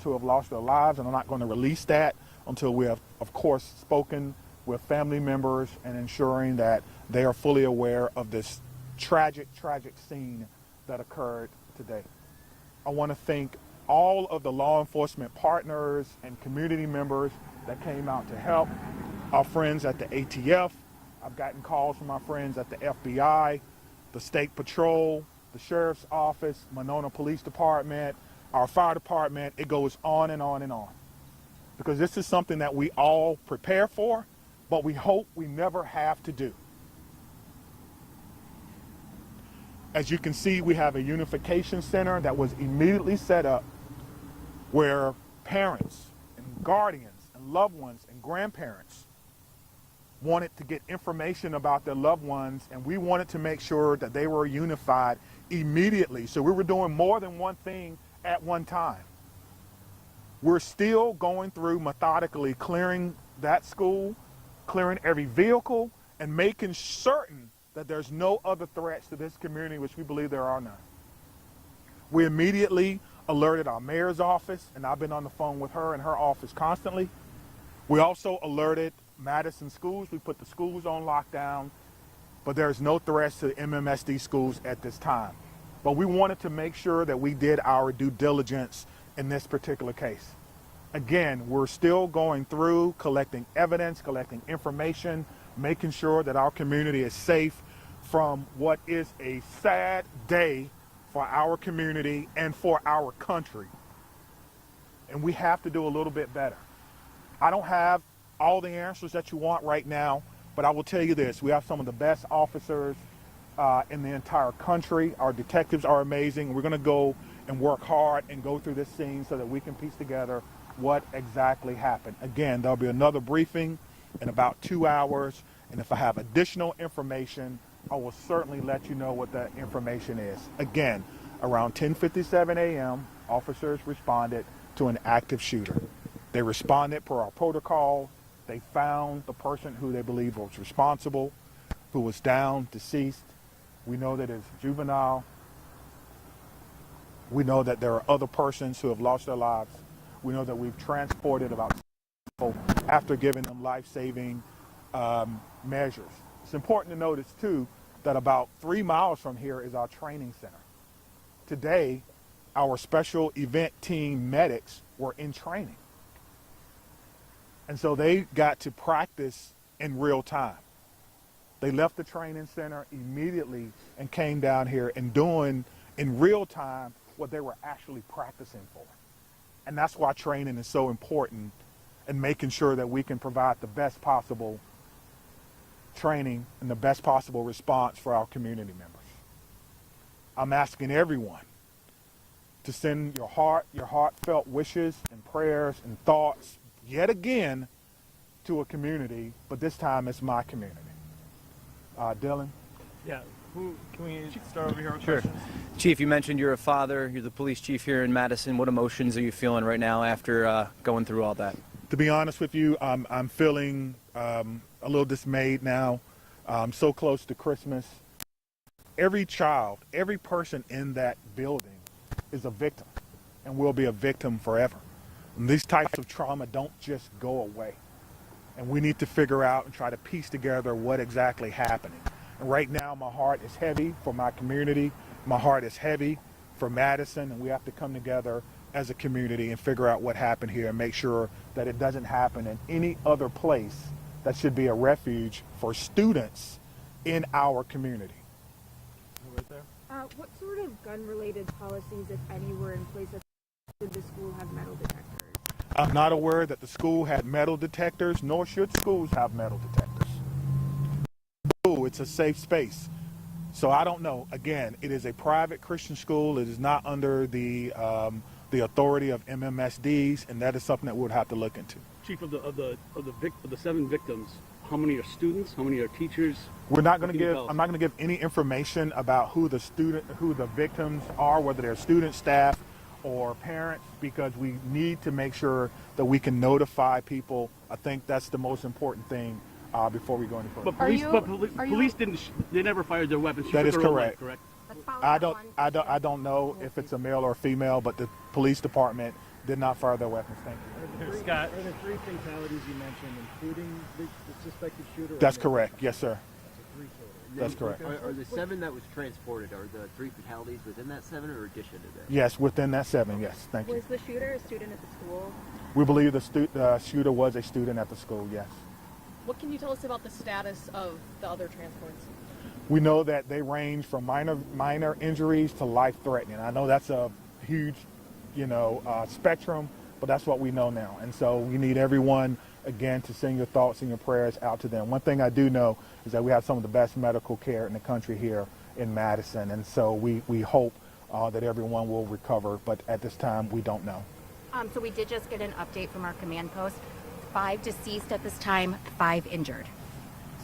who have lost their lives, and I'm not going to release that until we have, of course, spoken with family members and ensuring that they are fully aware of this tragic scene that occurred today. I want to thank all of the law enforcement partners and community members that came out to help, our friends at the ATF. I've gotten calls from my friends at the FBI, the State Patrol, the Sheriff's Office, Monona Police Department, our fire department. It goes on and on and on. Because this is something that we all prepare for, but we hope we never have to do. As you can see, we have a unification center that was immediately set up where parents and guardians and loved ones and grandparents wanted to get information about their loved ones, and we wanted to make sure that they were unified immediately. So we were doing more than one thing at one time. We're still going through methodically clearing that school, clearing every vehicle, and making certain that there's no other threats to this community, which we believe there are none. We immediately alerted our mayor's office, and I've been on the phone with her and her office constantly. We also alerted Madison schools. We put the schools on lockdown, but there's no threats to MMSD schools at this time. But we wanted to make sure that we did our due diligence in this particular case. Again, we're still going through collecting evidence, collecting information, making sure that our community is safe from what is a sad day for our community and for our country. And we have to do a little bit better. I don't have all the answers that you want right now, but I will tell you this: we have some of the best officers in the entire country. Our detectives are amazing. We're going to go and work hard and go through this scene so that we can piece together what exactly happened. Again, there'll be another briefing in about 2 hours, and if I have additional information, I will certainly let you know what that information is. Again, around 10:57 a.m., officers responded to an active shooter. They responded per our protocol. They found the person who they believe was responsible, who was down, deceased. We know that it's juvenile. We know that there are other persons who have lost their lives. We know that we've transported about people after giving them life-saving measures. It's important to notice, too, that about 3 miles from here is our training center. Today, our special event team medics were in training. And so they got to practice in real time. They left the training center immediately and came down here and doing in real time what they were actually practicing for. And that's why training is so important, and making sure that we can provide the best possible training and the best possible response for our community members. I'm asking everyone to send your heartfelt wishes and prayers and thoughts yet again to a community, but this time it's my community. Dylan? Yeah, can we start over here with Sure. questions? Chief, you mentioned you're a father, you're the police chief here in Madison. What emotions are you feeling right now after going through all that? To be honest with you, I'm feeling a little dismayed now. I'm so close to Christmas. Every child, every person in that building is a victim and will be a victim forever. And these types of trauma don't just go away. And we need to figure out and try to piece together what exactly happened. And right now, my heart is heavy for my community. My heart is heavy for Madison, and we have to come together as a community and figure out what happened here and make sure that it doesn't happen in any other place that should be a refuge for students in our community. Right there. What sort of gun-related policies, if any, were in place at did the school have metal detectors? I'm not aware that the school had metal detectors, nor should schools have metal detectors. It's a safe space. So I don't know. Again, it is a private Christian school. It is not under the authority of MMSDs, and that is something that we'll have to look into. Chief, of the 7 victims, how many are students? How many are teachers? I'm not going to give any information about who the victims are, whether they're students, staff, or parents, because we need to make sure that we can notify people. I think that's the most important thing before we go any further. But police they never fired their weapons. That is correct. Correct. I don't know if it's a male or female, but the police department did not fire their weapons. Thank you. Scott. Are the three fatalities you mentioned, including the suspected shooter? That's correct. Yes, sir. Three total. That's correct. Are the 7 that was transported, are the 3 fatalities within that 7 or addition to that? Yes, within that 7. Yes, thank you. Was the shooter a student at the school? We believe the shooter was a student at the school. Yes. What can you tell us about the status of the other transports? We know that they range from minor injuries to life-threatening. I know that's a huge, spectrum, but that's what we know now. And so we need everyone, again, to send your thoughts and your prayers out to them. One thing I do know is that we have some of the best medical care in the country here in Madison. And so we hope that everyone will recover, but at this time, we don't know. So we did just get an update from our command post. 5 deceased at this time, 5 injured.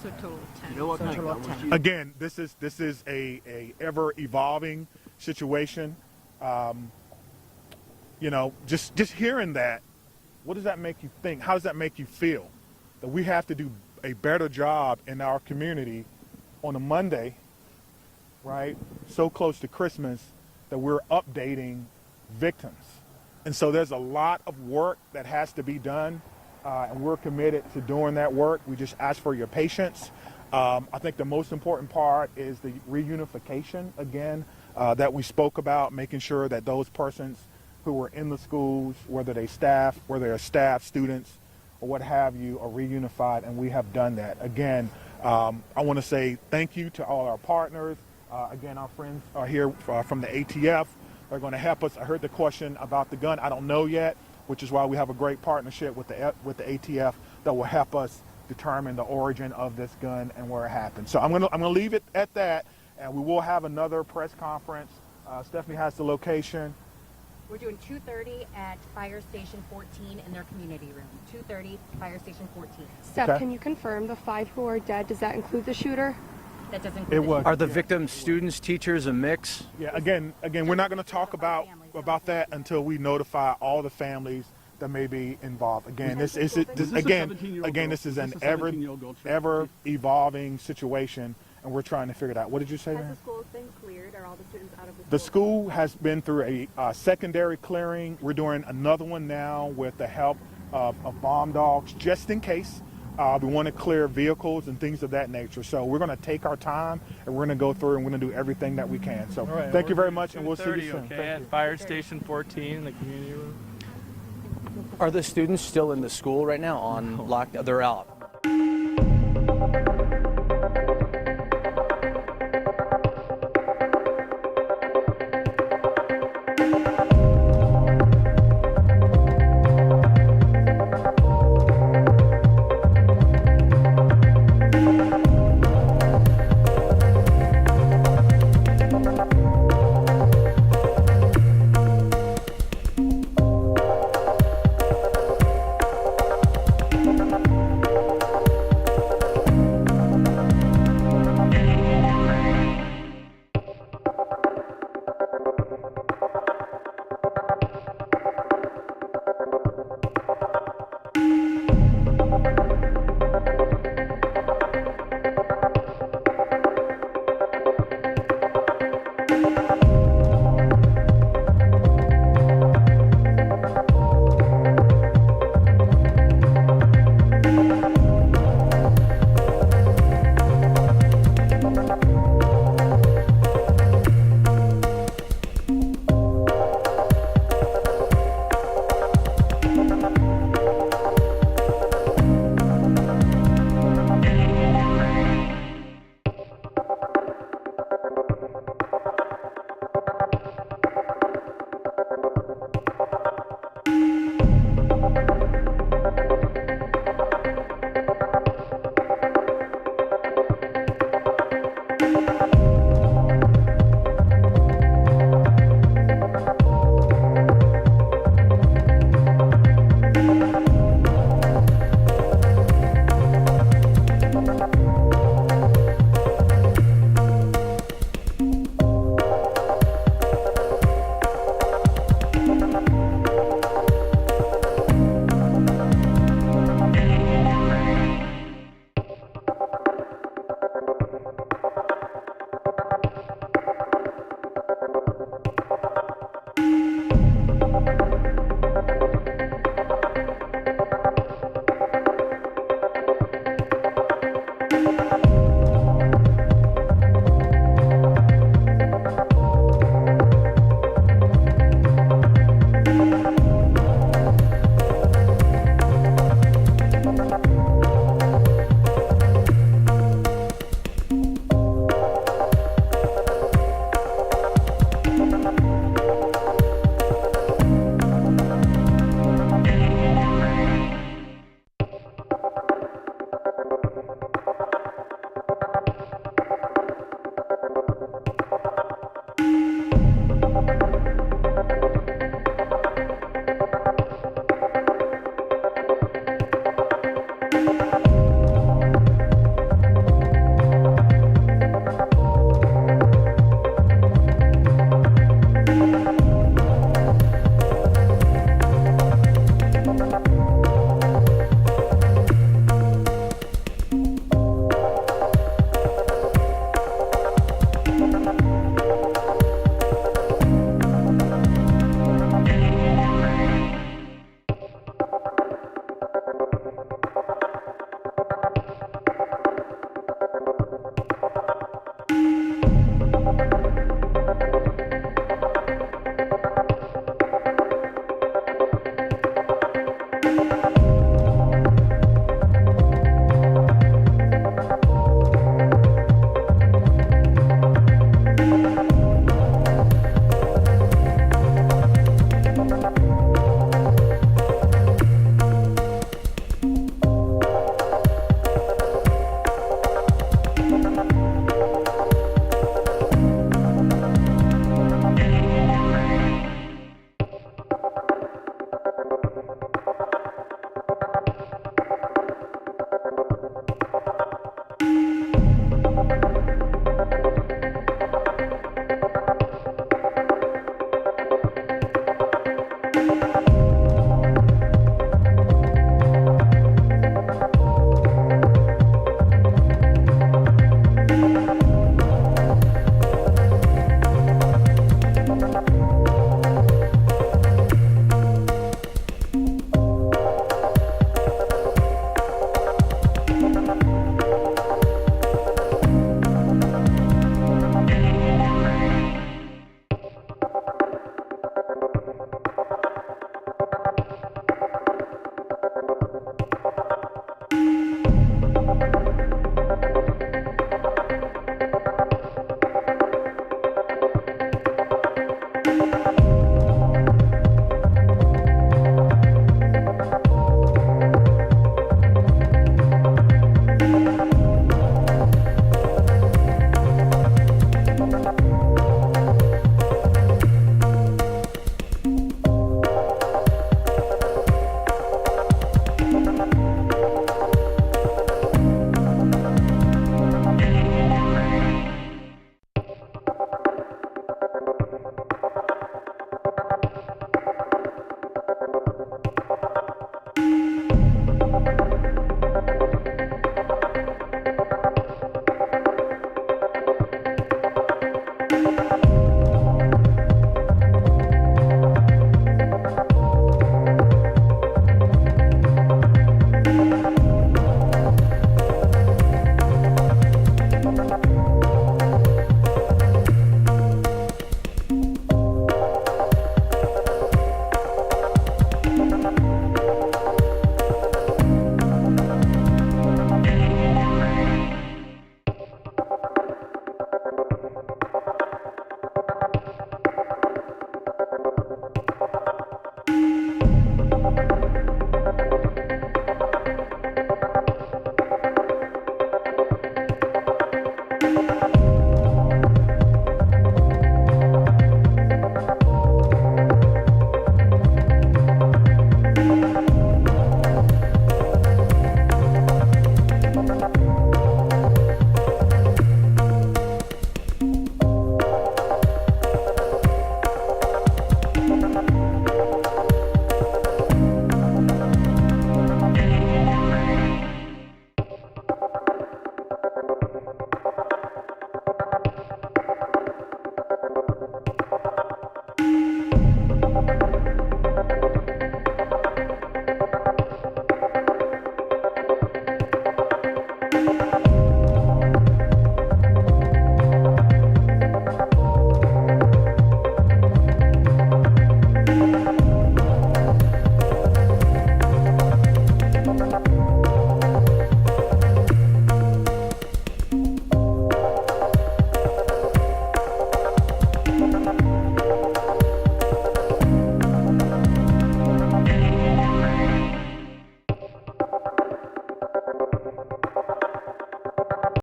So total 10. You know what So kind total of of gun was 10. used? Again, this is a ever evolving situation. Just hearing that, what does that make you think? How does that make you feel? That we have to do a better job in our community on a Monday, right? So close to Christmas that we're updating victims. And so there's a lot of work that has to be done, and we're committed to doing that work. We just ask for your patience. I think the most important part is the reunification, again, that we spoke about, making sure that those persons who were in the schools, whether they're staff, students, or what have you, are reunified, and we have done that. Again, I want to say thank you to all our partners. Again, our friends are here from the ATF. They're going to help us. I heard the question about the gun. I don't know yet, which is why we have a great partnership with the ATF that will help us determine the origin of this gun and where it happened. So I'm going to leave it at that, and we will have another press conference. Stephanie has the location. We're doing 2:30 at Fire Station 14 in their community room. 2:30, Fire Station 14. Steph, Okay. can you confirm the 5 who are dead? Does that include the shooter? That doesn't include It the was. shooter. Are the victims students, teachers, a mix? Yeah, again, we're not going to talk about that until we notify all the families that may be involved. Again, this is Is this a 17-year-old girl? this is Is an this a 17-year-old girl, Chief? ever evolving situation, and we're trying to figure it out. What did you say, Has man? the school been cleared? Are all the students out of the school? The school has been through a secondary clearing. We're doing another one now with the help of bomb dogs, just in case. We want to clear vehicles and things of that nature. So we're going to take our time, and we're going to go through, and we're going to do everything that we can. So All right, thank you we're very much, and we'll see you 2:30, soon. Okay, Thank at you. Fire Station 14 in the community room. Are the students still in the school right now on lockdown? They're out.